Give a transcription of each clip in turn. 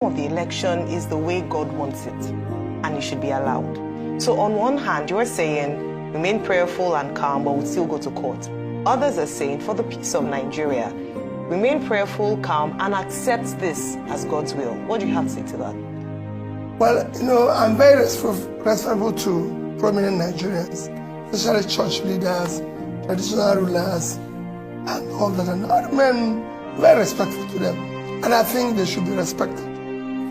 of the election is the way God wants it, and it should be allowed. So on one hand, you're saying remain prayerful and calm, but we'll still go to court. Others are saying for the peace of Nigeria, remain prayerful, calm, and accept this as God's will. What do you have to say to that? Well, I'm very responsible to prominent Nigerians, especially church leaders, traditional rulers, and all that. And I remain very respectful to them. And I think they should be respected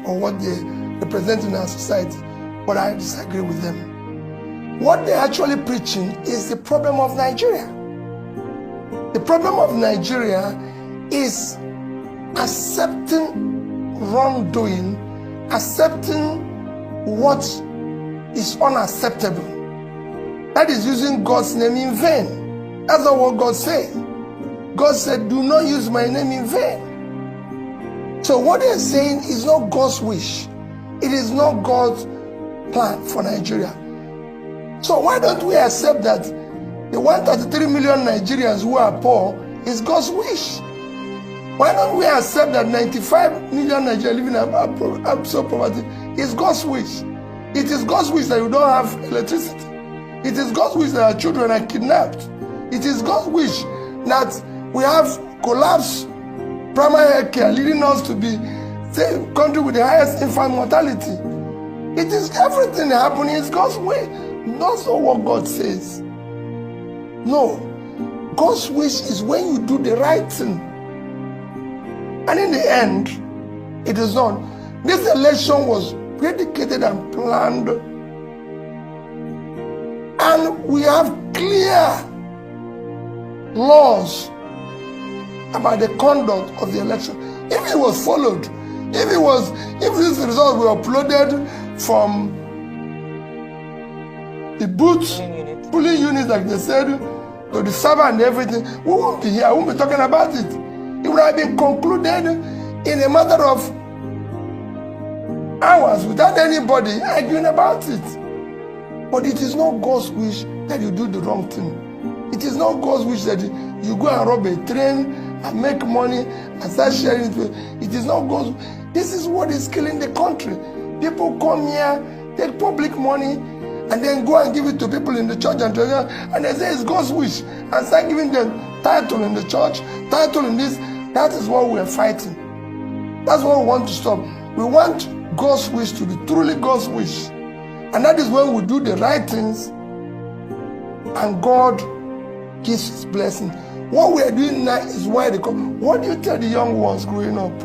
for what they represent in our society, but I disagree with them. What they're actually preaching is the problem of Nigeria. The problem of Nigeria is accepting wrongdoing, accepting what is unacceptable. That is using God's name in vain. That's not what God said. God said, do not use my name in vain. So what they're saying is not God's wish. It is not God's plan for Nigeria. So why don't we accept that the 133 million Nigerians who are poor is God's wish? Why don't we accept that 95 million Nigerians living in absolute poverty is God's wish? It is God's wish that you don't have electricity. It is God's wish that our children are kidnapped. It is God's wish that we have collapsed primary health care, leading us to be the country with the highest infant mortality. It is everything happening is God's way. That's not what God says. No. God's wish is when you do the right thing. And in the end, it is not. This election was predicated and planned. And we have clear laws about the conduct of the election. If it was followed, if these results were uploaded from the booth, polling units, like they said, to the server and everything, we won't be here, we won't be talking about it. It would have been concluded in a matter of hours without anybody arguing about it. But it is not God's wish that you do the wrong thing. It is not God's wish that you go and rob a train and make money and start sharing it. It is not God's. This is what is killing the country. People come here, take public money, and then go and give it to people in the church and they say it's God's wish, and start giving them title in the church, title in this. That is what we are fighting. That's what we want to stop. We want God's wish to be truly God's wish. And that is when we do the right things and God gives his blessing. What we are doing now is why they come. What do you tell the young ones growing up?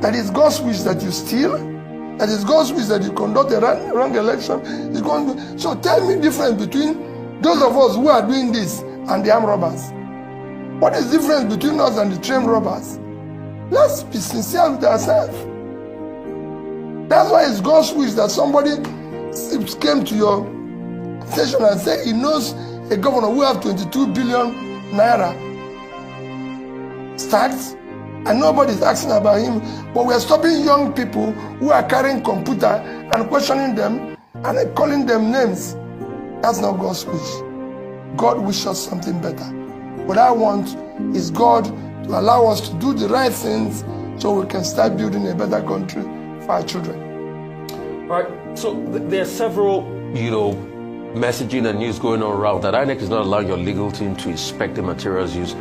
That is God's wish that you steal? That is God's wish that you conduct a wrong election? So tell me the difference between those of us who are doing this and the armed robbers. What is the difference between us and the trained robbers? Let's be sincere with ourselves. That's why it's God's wish that somebody came to your station and said he knows a governor who have 22 billion naira stacked, and nobody's asking about him. But we are stopping young people who are carrying computer and questioning them and calling them names. That's not God's wish. God wishes us something better. What I want is God to allow us to do the right things so we can start building a better country for our children. All right, so there are several, messaging and news going on around that INEC is not allowing your legal team to inspect the materials used,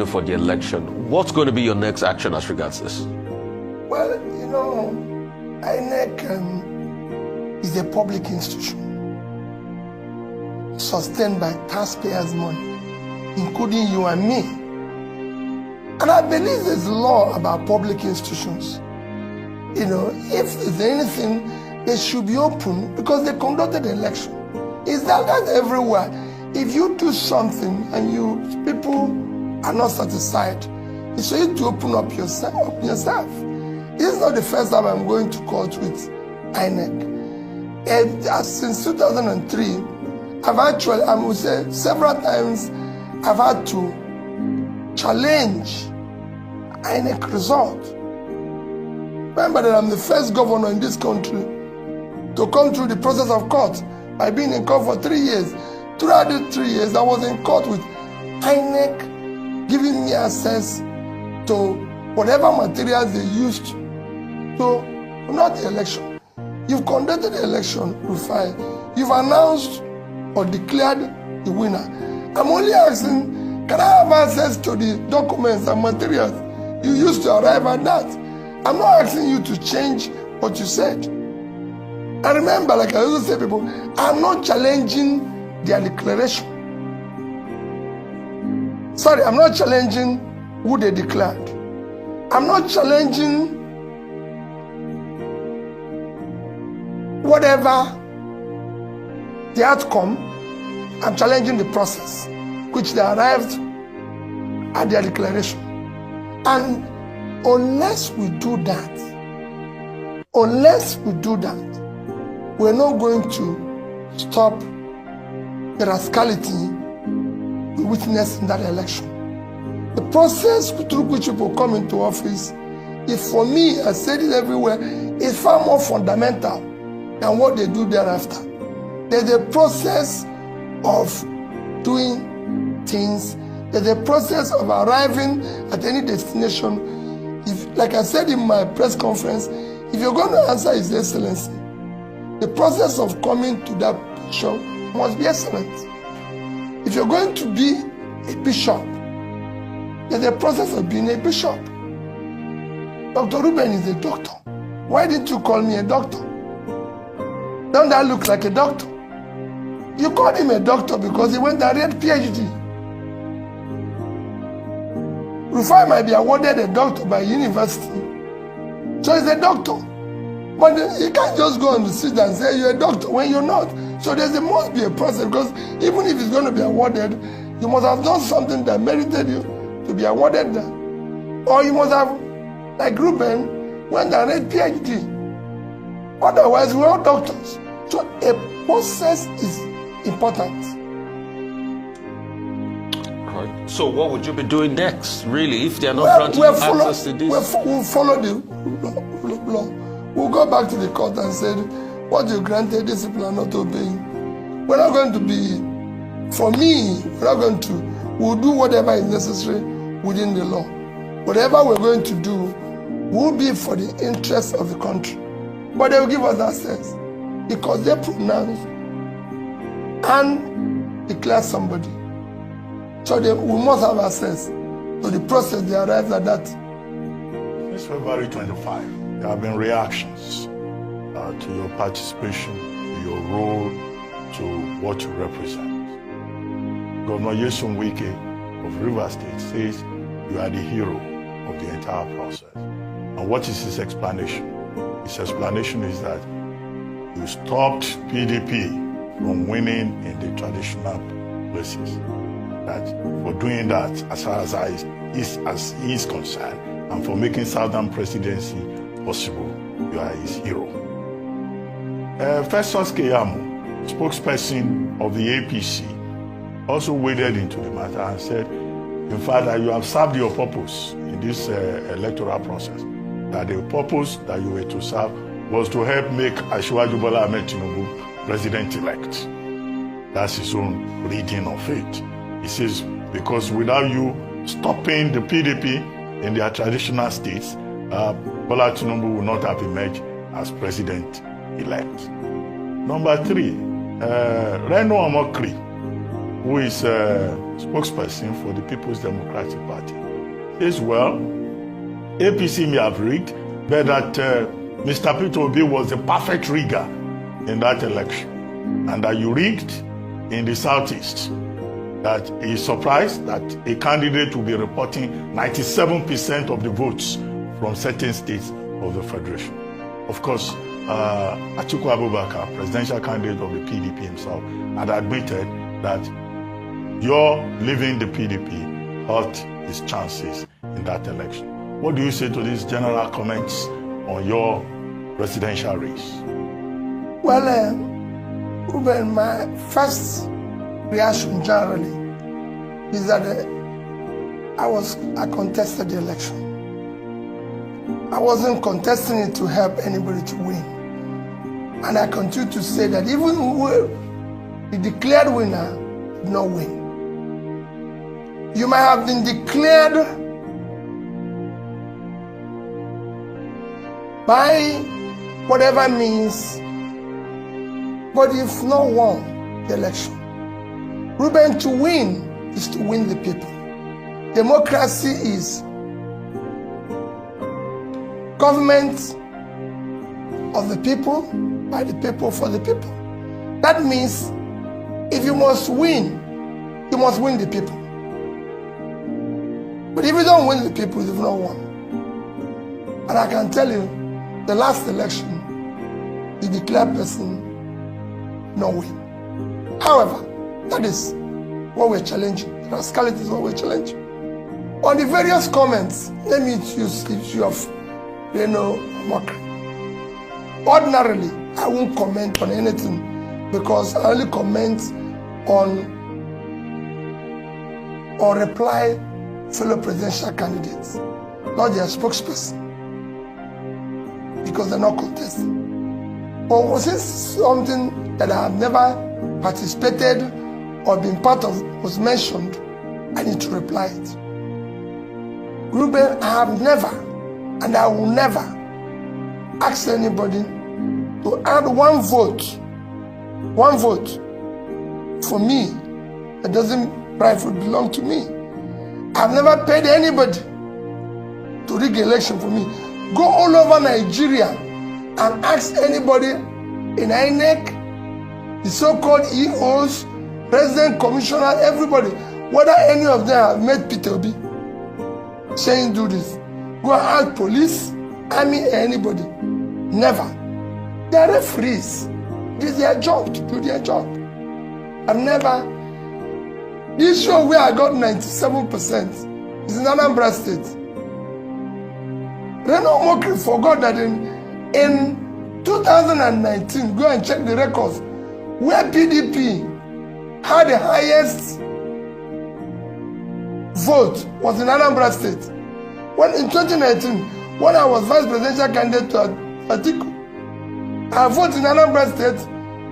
for the election. What's going to be your next action as regards this? Well, INEC is a public institution sustained by taxpayers' money, including you and me. And I believe there's law about public institutions. If there's anything, they should be open because they conducted the election. Is that everywhere? If you do something and people are not satisfied, it's for you to open up yourself. This is not the first time I'm going to court with INEC. Since 2003, I would say several times, I've had to challenge INEC result. Remember that I'm the first governor in this country to come through the process of court. I've been in court for 3 years. Throughout the 3 years, I was in court with INEC giving me access to whatever materials they used to not the election. You've conducted the election, Rufai. You've announced or declared the winner. I'm only asking, can I have access to the documents and materials you used to arrive at that? I'm not asking you to change what you said. And remember, like I always say, people, I'm not challenging their declaration. Sorry, I'm not challenging who they declared. I'm not challenging whatever the outcome. I'm challenging the process which they arrived at their declaration. And unless we do that, we're not going to stop the rascality we witnessed in that election. The process through which people come into office is, for me, I said it everywhere, is far more fundamental than what they do thereafter. There's a process of doing things. There's a process of arriving at any destination. If, like I said in my press conference, if you're going to answer His Excellency, the process of coming to that position must be excellent. If you're going to be a bishop, there's a process of being a bishop. Dr. Reuben is a doctor. Why didn't you call me a doctor? Don't that look like a doctor? You called him a doctor because he went and read PhD. Rufai might be awarded a doctor by university, so he's a doctor. But you can't just go on the street and say you're a doctor when you're not. So there must be a process, because even if it's going to be awarded, you must have done something that merited you to be awarded that. Or you must have, like Reuben, went and read PhD. Otherwise, we're all doctors. So a process is important. Right. So what would you be doing next, really, if they're not granting you access to this? We'll follow the law. We'll go back to the court and say, what you granted, these people are not obeying. We're not going to be, for me, we'll do whatever is necessary within the law. Whatever we're going to do will be for the interest of the country. But they will give us access because they pronounce and declare somebody. So we must have access to the process they arrived at that. Since February 25, there have been reactions to your participation, to your role, to what you represent. Governor Nyesom Wike of Rivers State says you are the hero of the entire process. And what is his explanation? His explanation is that you stopped PDP from winning in the traditional places. That for doing that, as far as he is concerned, and for making Southern presidency possible, you are his hero. Festus Keyamo, spokesperson of the APC, also waded into the matter and said, in fact, that you have served your purpose in this electoral process. That the purpose that you were to serve was to help make Asiwaju Bola Ahmed Tinubu president-elect. That's his own reading of it. He says, because without you stopping the PDP in their traditional states, Bola Tinubu will not have emerged as president-elect. Number 3, Reno Omokri, who is a spokesperson for the People's Democratic Party, says, well, APC may have rigged, but that Mr. Peter Obi was the perfect rigger in that election, and that you rigged in the Southeast. That he is surprised that a candidate will be reporting 97% of the votes from certain states of the Federation. Of course, Atiku Abubakar, presidential candidate of the PDP himself, had admitted that your leaving the PDP hurt his chances in that election. What do you say to these general comments on your presidential race? Well, Ruben, my first reaction generally is that I contested the election. I wasn't contesting it to help anybody to win. And I continue to say that even the declared winner did not win. You might have been declared by whatever means. But if not won the election, Reuben, to win is to win the people. Democracy is government of the people, by the people, for the people. That means if you must win the people. But if you don't win the people, you've not won. And I can tell you, the last election, the declared person no win. However, that is what we're challenging. The rascality is what we're challenging. On the various comments, let me use the issue of mockery. Ordinarily, I won't comment on anything because I only comment on or reply fellow presidential candidates, not their spokesperson, because they're not contesting. But was this something that I have never participated or been part of was mentioned, I need to reply it. Reuben, I have never and I will never ask anybody to add one vote for me that doesn't rightfully belong to me. I've never paid anybody to rig election for me. Go all over Nigeria and ask anybody in INEC, the so-called EOs, President, Commissioner, everybody, whether any of them have met Peter Obi saying do this. Go and ask police, army, anybody. Never. They are referees. It is their job to do their job. I've never. The issue where I got 97% is in Anambra State. Reno Mokri forgot that in 2019, go and check the records, where PDP had the highest vote was in Anambra State. When in 2019, when I was vice presidential candidate to Atiku, our vote in Anambra State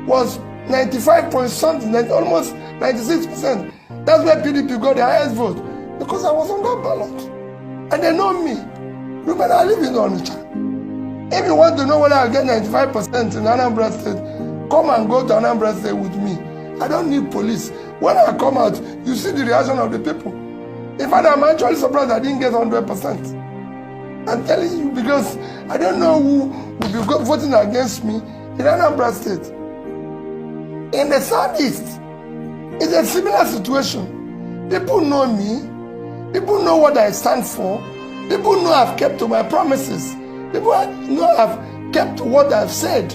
was 95 point something, almost 96%. That's where PDP got the highest vote, because I was on that ballot. And they know me. Reuben, I live in Onitsha. If you want to know whether I get 95% in Anambra State, come and go to Anambra State with me. I don't need police. When I come out, you see the reaction of the people. In fact, I'm actually surprised I didn't get 100%. I'm telling you, because I don't know who will be voting against me in Anambra State. In the Southeast, it's a similar situation. People know me. People know what I stand for. People know I've kept to my promises. People know I've kept to what I've said.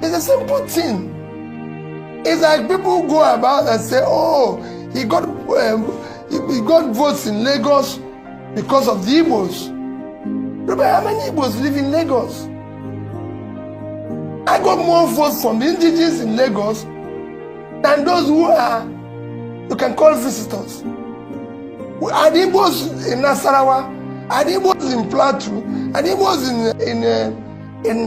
It's a simple thing. It's like people go about and say, oh, he got votes in Lagos because of the Igbos. Remember how many Igbos live in Lagos? I got more votes from the indigenous in Lagos than those who are, you can call visitors. Are the Igbos in Nasarawa? Are the Igbos in Plateau? Are the Igbos in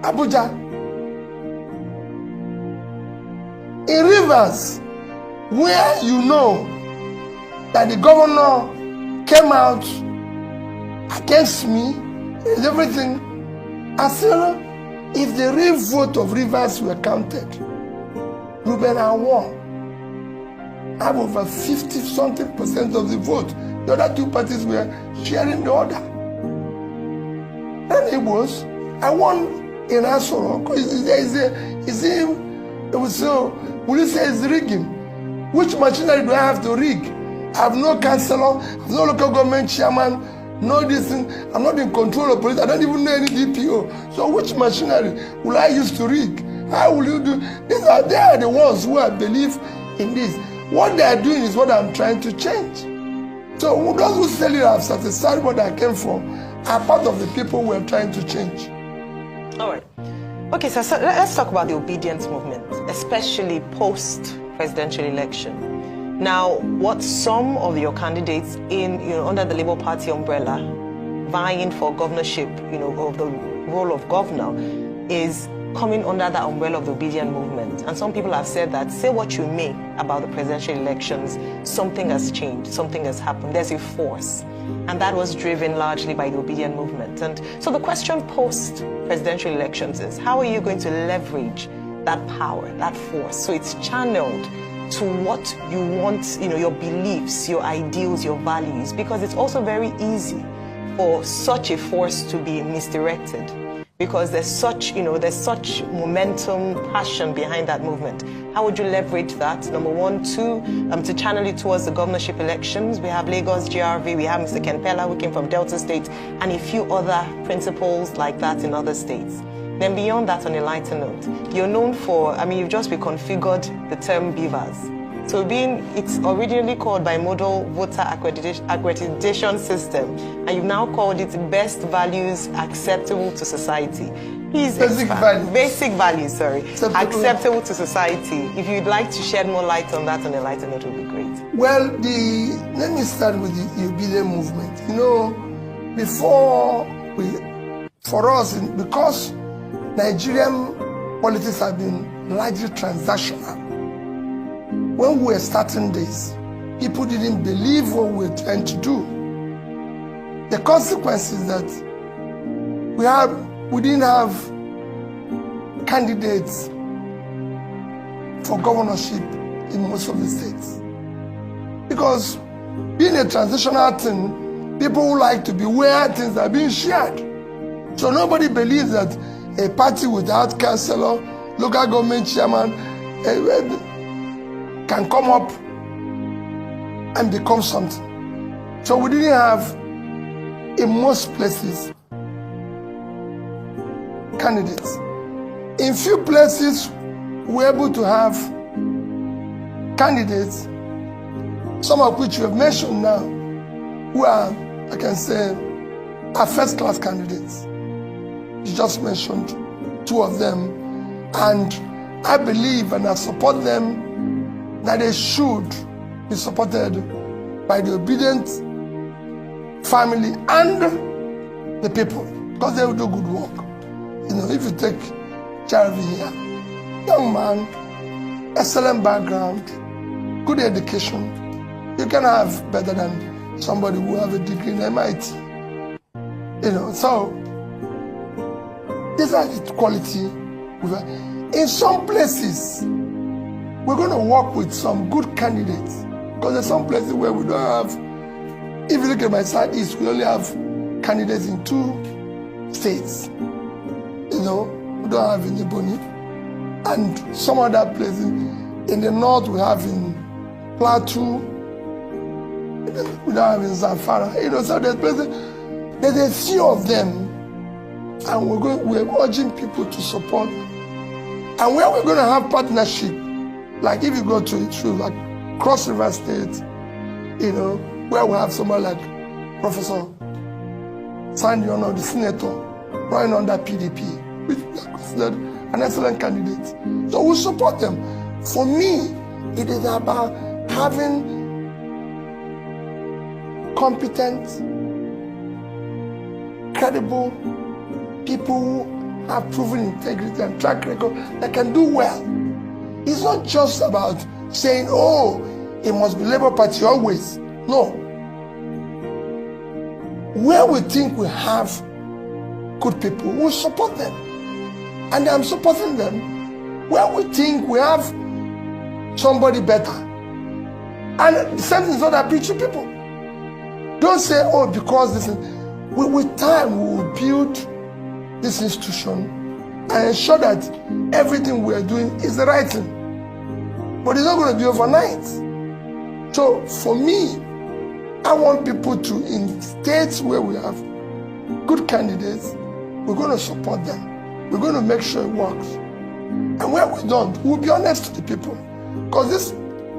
Abuja? In Rivers, where you know that the governor came out against me and everything, I said, if the real vote of Rivers were counted, Reuben, I won. I have over 50-something% of the vote. The other two parties were sharing the order. And it was, I won in Asoro. Will you say it's rigging? Which machinery do I have to rig? I have no councillor, I have no local government chairman, no this thing. I'm not in control of police. I don't even know any DPO. So which machinery will I use to rig? How will you do? They are the ones who I believe in this. What they are doing is what I'm trying to change. So those who say you have satisfied what I came from are part of the people we're trying to change. All right. Okay, so let's talk about the obedience movement, especially post-presidential election. Now, what some of your candidates under the Labour Party umbrella, vying for governorship, of the role of governor, is coming under the umbrella of the obedient movement. And some people have said that, say what you may about the presidential elections, something has changed, something has happened. There's a force And that was driven largely by the Obedient Movement. And so the question post-presidential elections is, how are you going to leverage that power, that force, so it's channeled to what you want, your beliefs, your ideals, your values? Because it's also very easy for such a force to be misdirected, because there's such momentum, passion behind that movement. How would you leverage that? Number one. Two, to channel it towards the governorship elections. We have Lagos GRV, we have Mr. Ken Pella, who came from Delta State, and a few other principles like that in other states. Then beyond that, on a lighter note, you're known for, you've just reconfigured the term BVAS. So it's originally called Bimodal Voter Accreditation System, and you've now called it Best Values Acceptable to Society. Please expand. Basic values, acceptable to society. If you'd like to shed more light on that on a lighter note, it would be great. Well, let me start with the Obedient Movement. Because Nigerian politics have been largely transactional, when we were starting this, people didn't believe what we were trying to do. The consequences that we didn't have candidates for governorship in most of the states. Because being a transitional thing, people who like to be where things are being shared. So nobody believes that a party without councillor, local government chairman, can come up and become something. So we didn't have, in most places, candidates. In few places, we were able to have candidates, some of which you have mentioned now, who are, I can say, are first-class candidates. You just mentioned two of them, and I believe and I support them that they should be supported by the Obedient family and the people, because they will do good work. If you take Jarvi here, young man, excellent background, good education, you can have better than somebody who have a degree in MIT. So these are the quality. In some places, we're going to work with some good candidates, because there's some places where we don't have. If you look at my southeast, we only have candidates in 2 states. We don't have in Ebonyi, and some other places. In the north, we have in Plateau. We don't have in Zamfara. So there's places. There's a few of them, and we're urging people to support. And where we're going to have partnership, like if you go to like Cross River State, where we have someone like Professor Sandy Ono, the senator, running under PDP, which is considered an excellent candidate. So we support them. For me, it is about having competent, credible people who have proven integrity and track record that can do well. It's not just about saying, it must be Labour Party always. No. Where we think we have good people, we'll support them. And I'm supporting them. Where we think we have somebody better. And the same thing is what I preach to people. Don't say, because this is... With time, we will build this institution and ensure that everything we are doing is the right thing. But it's not going to be overnight. So for me, I want people to, in states where we have good candidates, we're going to support them. We're going to make sure it works. And where we don't, we'll be honest to the people. Because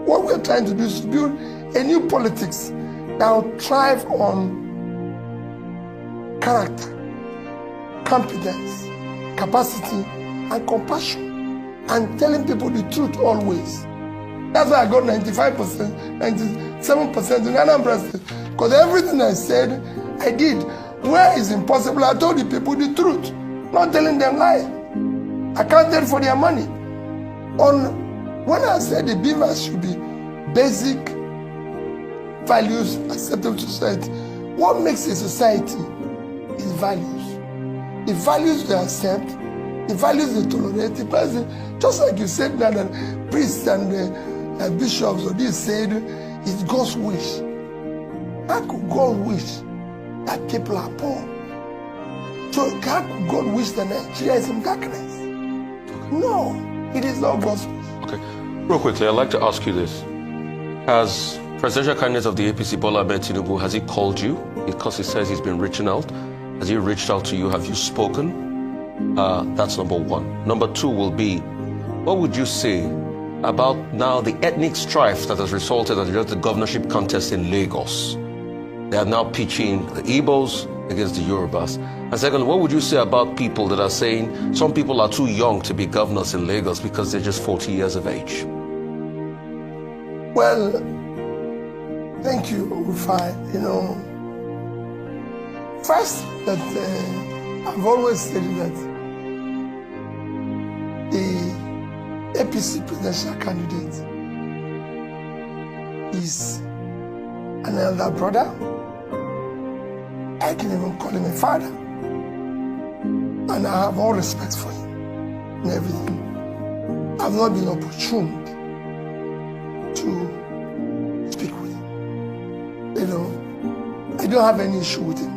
what we're trying to do is to build a new politics that will thrive on character, competence, capacity, and compassion, and telling people the truth always. That's why I got 95%, 97% in Anambra State. Because everything I said, I did. Where it's impossible, I told the people the truth, not telling them lies. I accounted for their money. When I said the BVAS should be basic values acceptable to society, What makes a society is values. The values they accept, the values they tolerate. The person, just like you said that priests and bishops or this said, it's God's wish. How could God wish that people are poor? So how could God wish that Nigeria is in darkness? No, it is not God's wish. Okay. Real quickly, I'd like to ask you this. Has presidential candidate of the APC, Bola Ahmed Tinubu, has he called you? Because he says he's been reaching out. Has he reached out to you? Have you spoken? That's number one. Number two will be, what would you say about now the ethnic strife that has resulted in the governorship contest in Lagos? They are now pitching the Igbos against the Yorubas. And second, what would you say about people that are saying some people are too young to be governors in Lagos because they're just 40 years of age? Well, thank you, Rufai. First, that I've always said that the APC presidential candidate is an elder brother. I can even call him a father. And I have all respect for him and everything. I've not been opportune to speak with him. I don't have any issue with him.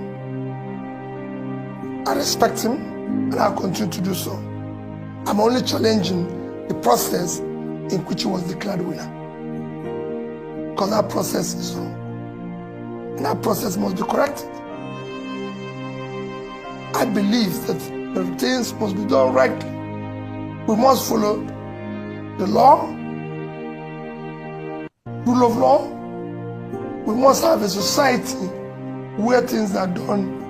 I respect him and I'll continue to do so. I'm only challenging the process in which he was declared winner. Because that process is wrong. And that process must be corrected. I believe that the things must be done rightly. We must follow the law, rule of law. We must have a society where things are done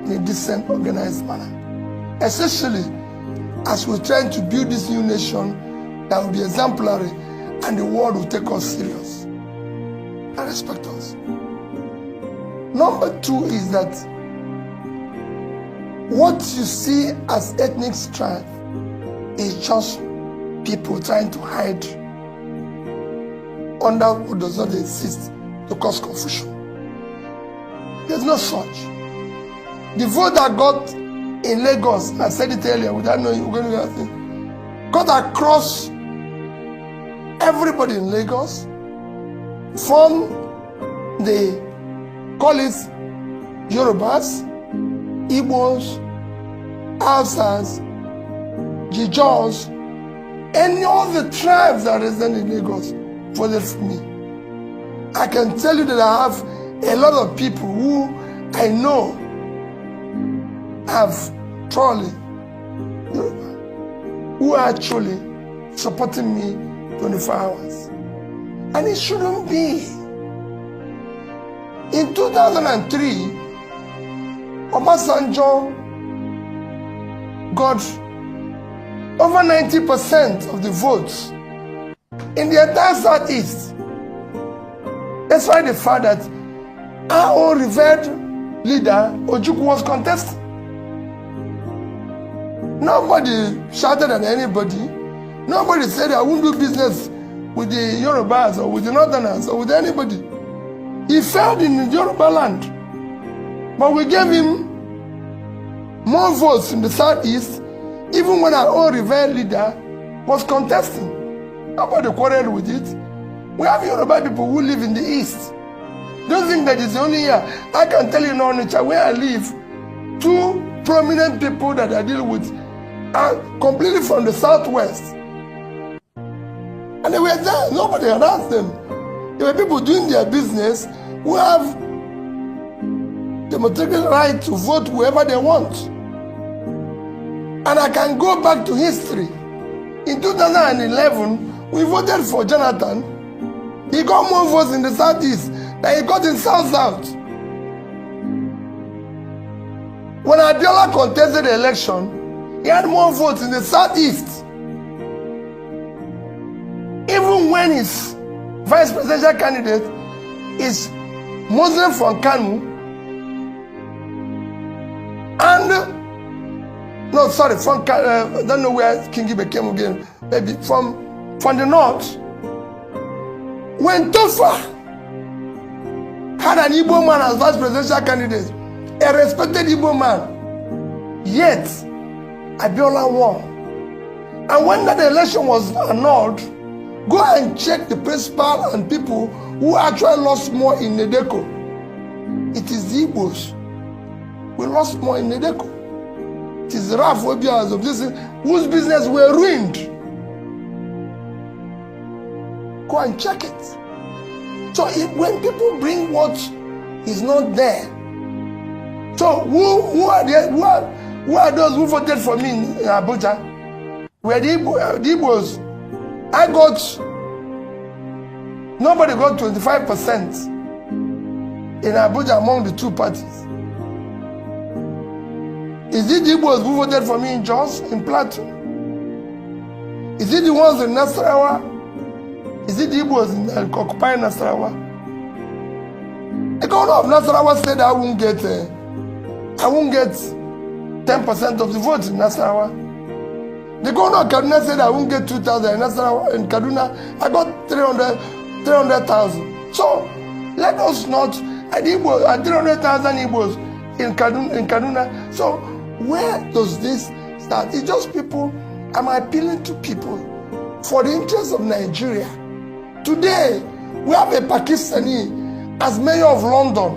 in a decent, organized manner. Especially as we're trying to build this new nation that will be exemplary and the world will take us serious and respect us. Number two is that what you see as ethnic strife is just people trying to hide under what does not exist to cause confusion. There's no such. The vote that got in Lagos, I said it earlier without knowing we're going to do that, got across everybody in Lagos from the, call it Yorubas, Igbos, Hausas, Jijos, any of the tribes that reside in Lagos voted for me. I can tell you that I have a lot of people who I know have truly, who are actually supporting me 24 hours. And it shouldn't be. In 2003, Obasanjo got over 90% of the votes in the entire Southeast. That's why the fact that our own revered leader, Ojukwu, was contesting. Nobody shouted at anybody. Nobody said, I won't do business with the Yorubas or with the Northerners or with anybody. He failed in the Yoruba land. But we gave him more votes in the Southeast, even when our own revered leader was contesting. Nobody quarreled with it. We have Yoruba people who live in the East. Don't think that it's only here. I can tell you in Onitsha, where I live, two prominent people that I deal with are completely from the Southwest. And they were there. Nobody had asked them. There were people doing their business who have democratic right to vote whoever they want. And I can go back to history. In 2011, we voted for Jonathan. He got more votes in the Southeast than he got in South-South. When Abiola contested the election, he had more votes in the Southeast. Even when his vice presidential candidate is Muslim from Kanu, and from I don't know where King Ibe came again, maybe from the north. When Tofa had an Igbo man as vice presidential candidate, a respected Igbo man. Yet, Abiola won. And when that election was annulled, go and check the principal and people who actually lost more in Nedeko. It is the Igbos. We lost more in Nedeko. It is the Raf Obias of this whose business were ruined. Go and check it. So when people bring what is not there, so who are those who voted for me in Abuja? Were the Igbos. Nobody got 25% in Abuja among the two parties. Is it the Igbos who voted for me in Jos, in Plateau? Is it the ones in Nasarawa? Is it the Igbos in occupying Nasarawa? The governor of Nasarawa said I won't get 10% of the votes in Nasarawa. The governor of Kaduna said I won't get 2,000 in Nasarawa. In Kaduna, I got 300,000. So let us not. At 300,000 Igbos in Kaduna. So where does this start? It's just people. I'm appealing to people for the interest of Nigeria. Today, we have a Pakistani as mayor of London,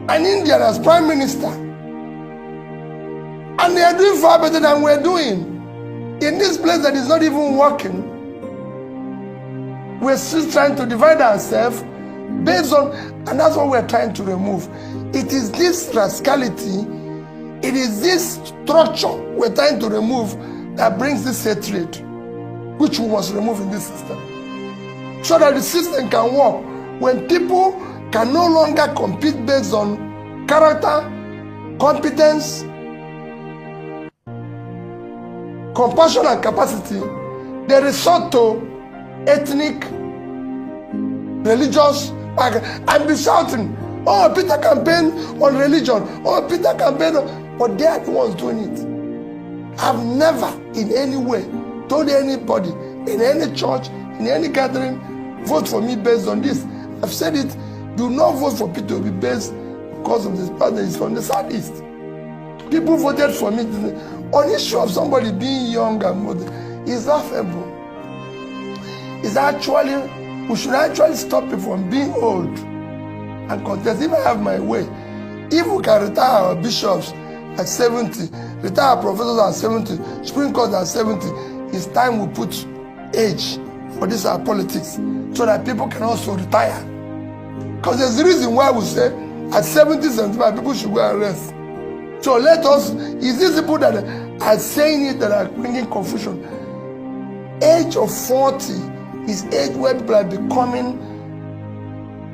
an Indian as prime minister. And they are doing far better than we're doing. In this place that is not even working, we're still trying to divide ourselves based on, and that's what we're trying to remove. It is this rascality, it is this structure we're trying to remove that brings this hatred, which we must remove in this system. So that the system can work. When people can no longer compete based on character, competence, compassion and capacity, they resort to ethnic, religious, and be shouting, oh, Peter campaign on religion, oh, Peter campaign on, but they are the ones doing it. I've never in any way told anybody in any church, in any gathering, vote for me based on this. I've said it, do not vote for Peter Obi based because of this partner is from the southeast. People voted for me on issue of somebody being young and modern. Is laughable. It's actually, we should actually stop people from being old and contest. If I have my way, if we can retire our bishops at 70, retire our professors at 70, Supreme Court at 70, it's time we put age for this our politics so that people can also retire. Because there's a reason why we say at 70, 75, people should go and rest. So let us, is these people that are saying it that are bringing confusion? Age of 40 is age where people are becoming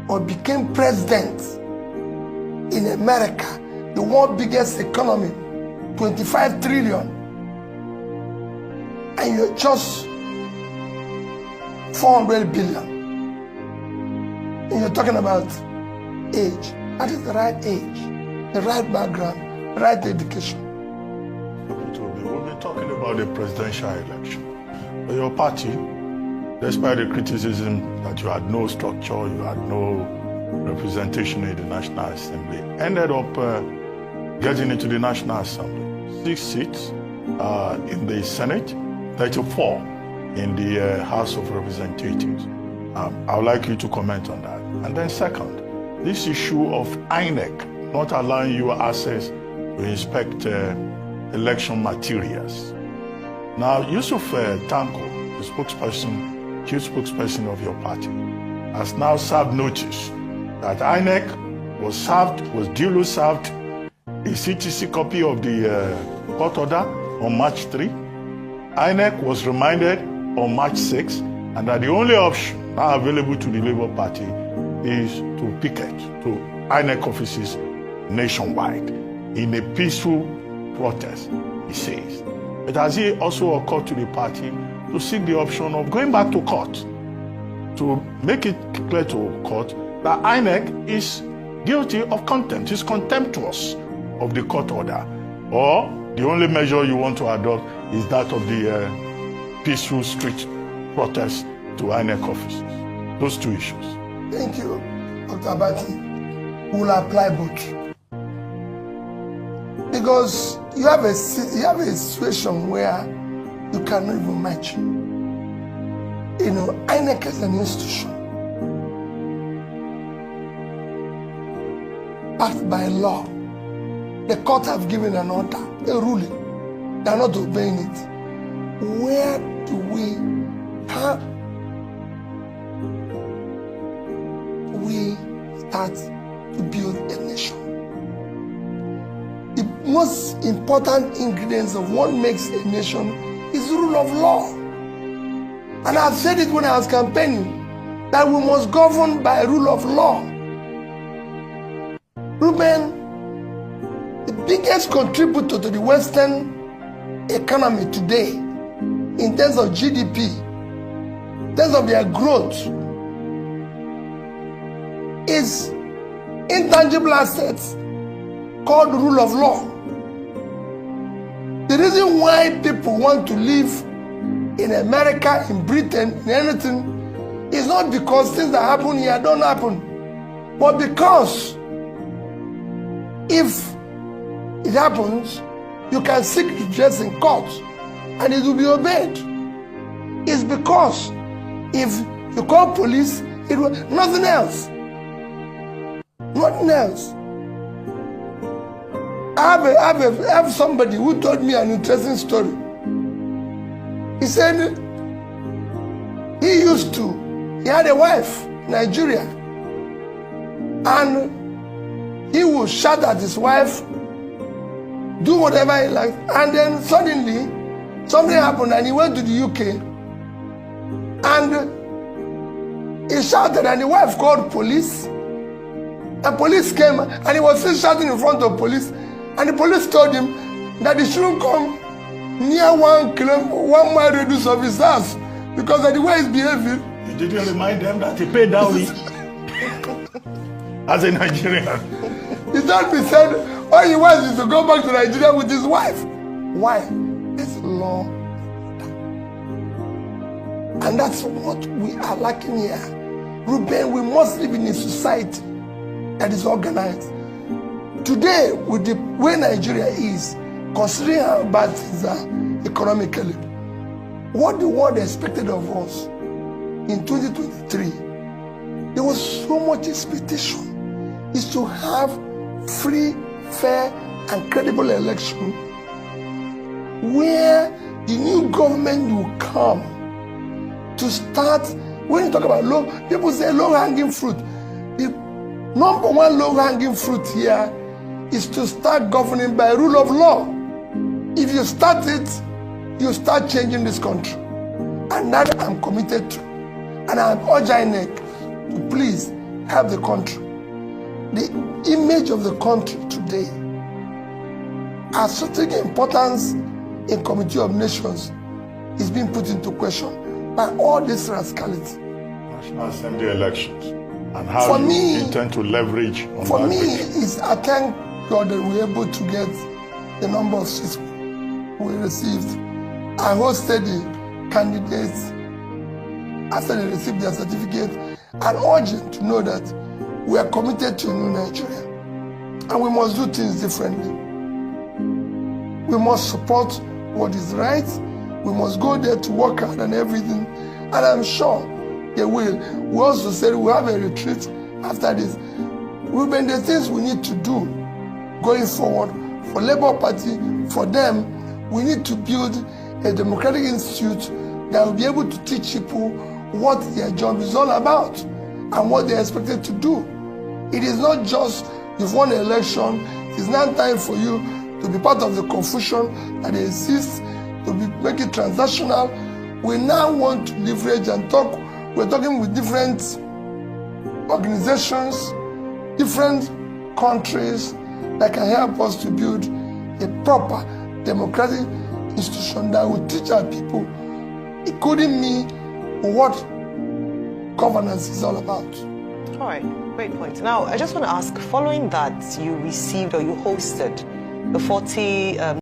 or became president in America, the world's biggest economy, 25 trillion. And you're just 400 billion. And you're talking about age. That is the right age, the right background, the right education. We've been talking about the presidential election. But your party, despite the criticism that you had no structure, you had no representation in the National Assembly, ended up getting into the National Assembly. 6 seats in the Senate, 34 in the House of Representatives. I would like you to comment on that. And then second, this issue of INEC not allowing you access to inspect election materials. Now, Yusuf Tanko, the spokesperson, chief spokesperson of your party, has now served notice that INEC was duly served a CTC copy of the court order on March 3. INEC was reminded on March 6, and that the only option now available to the Labour Party is to picket to INEC offices nationwide in a peaceful protest, he says. But has it also occurred to the party to seek the option of going back to court to make it clear to court that INEC is guilty of contempt, is contemptuous of the court order? Or the only measure you want to adopt is that of the peaceful street protest to INEC offices? Those two issues. Thank you. Dr. Abati, will apply both. Because you have a situation where you cannot even match. You know, INEC is an institution backed by law. The court have given an order, a ruling. They are not obeying it. Where do we start to build a nation? The most important ingredients of what makes a nation is the rule of law. And I've said it when I was campaigning, that we must govern by rule of law. Ruben, the biggest contributor to the Western economy today, in terms of GDP, in terms of their growth, is intangible assets called rule of law. The reason why people want to live in America, in Britain, in anything, is not because things that happen here don't happen, but because if it happens, you can seek redress in court and it will be obeyed. It's because if you call police, it will nothing else. Nothing else. I have somebody who told me an interesting story. He said he had a wife in Nigeria, and he would shout at his wife, do whatever he liked, and then suddenly something happened and he went to the UK and he shouted and the wife called police, and police came and he was still shouting in front of police, and the police told him that he shouldn't come near 1 mile radius of his house because of the way he's behaving. You didn't remind them that he paid dowry as a Nigerian. He told me, said, all he wants is to go back to Nigeria with his wife. Why? It's law. And that's what we are lacking here. Ruben, we must live in a society that is organized. Today, with the way Nigeria is, considering how bad things are economically, what the world expected of us in 2023, there was so much expectation, is to have free, fair, and credible election where the new government will come to start. When you talk about low, people say low-hanging fruit. The number one low-hanging fruit here is to start governing by rule of law. If you start it, you start changing this country. And that I'm committed to. And I urge INEC to please help the country. The image of the country today has such an importance in Committee of Nations is being put into question by all this rascality. National Assembly elections and how you intend to leverage on for that. Me, is I thank God that we were able to get the number of seats we received. I hosted the candidates after they received their certificate and urged them to know that we are committed to a new Nigeria and we must do things differently. We must support what is right. We must go there to work hard and everything, and I'm sure they will. We also said we'll have a retreat after this. Ruben, the things we need to do going forward for Labour Party, for them, we need to build a democratic institute that will be able to teach people what their job is all about and what they're expected to do. It is not just you've won an election, it's now time for you to be part of the confusion that exists, to make it transactional. We now want to leverage and talk. We're talking with different organizations, different countries that can help us to build a proper democratic institution that will teach our people, including me, what governance is all about. All right, great point. Now, I just want to ask, following that, you received or you hosted the 40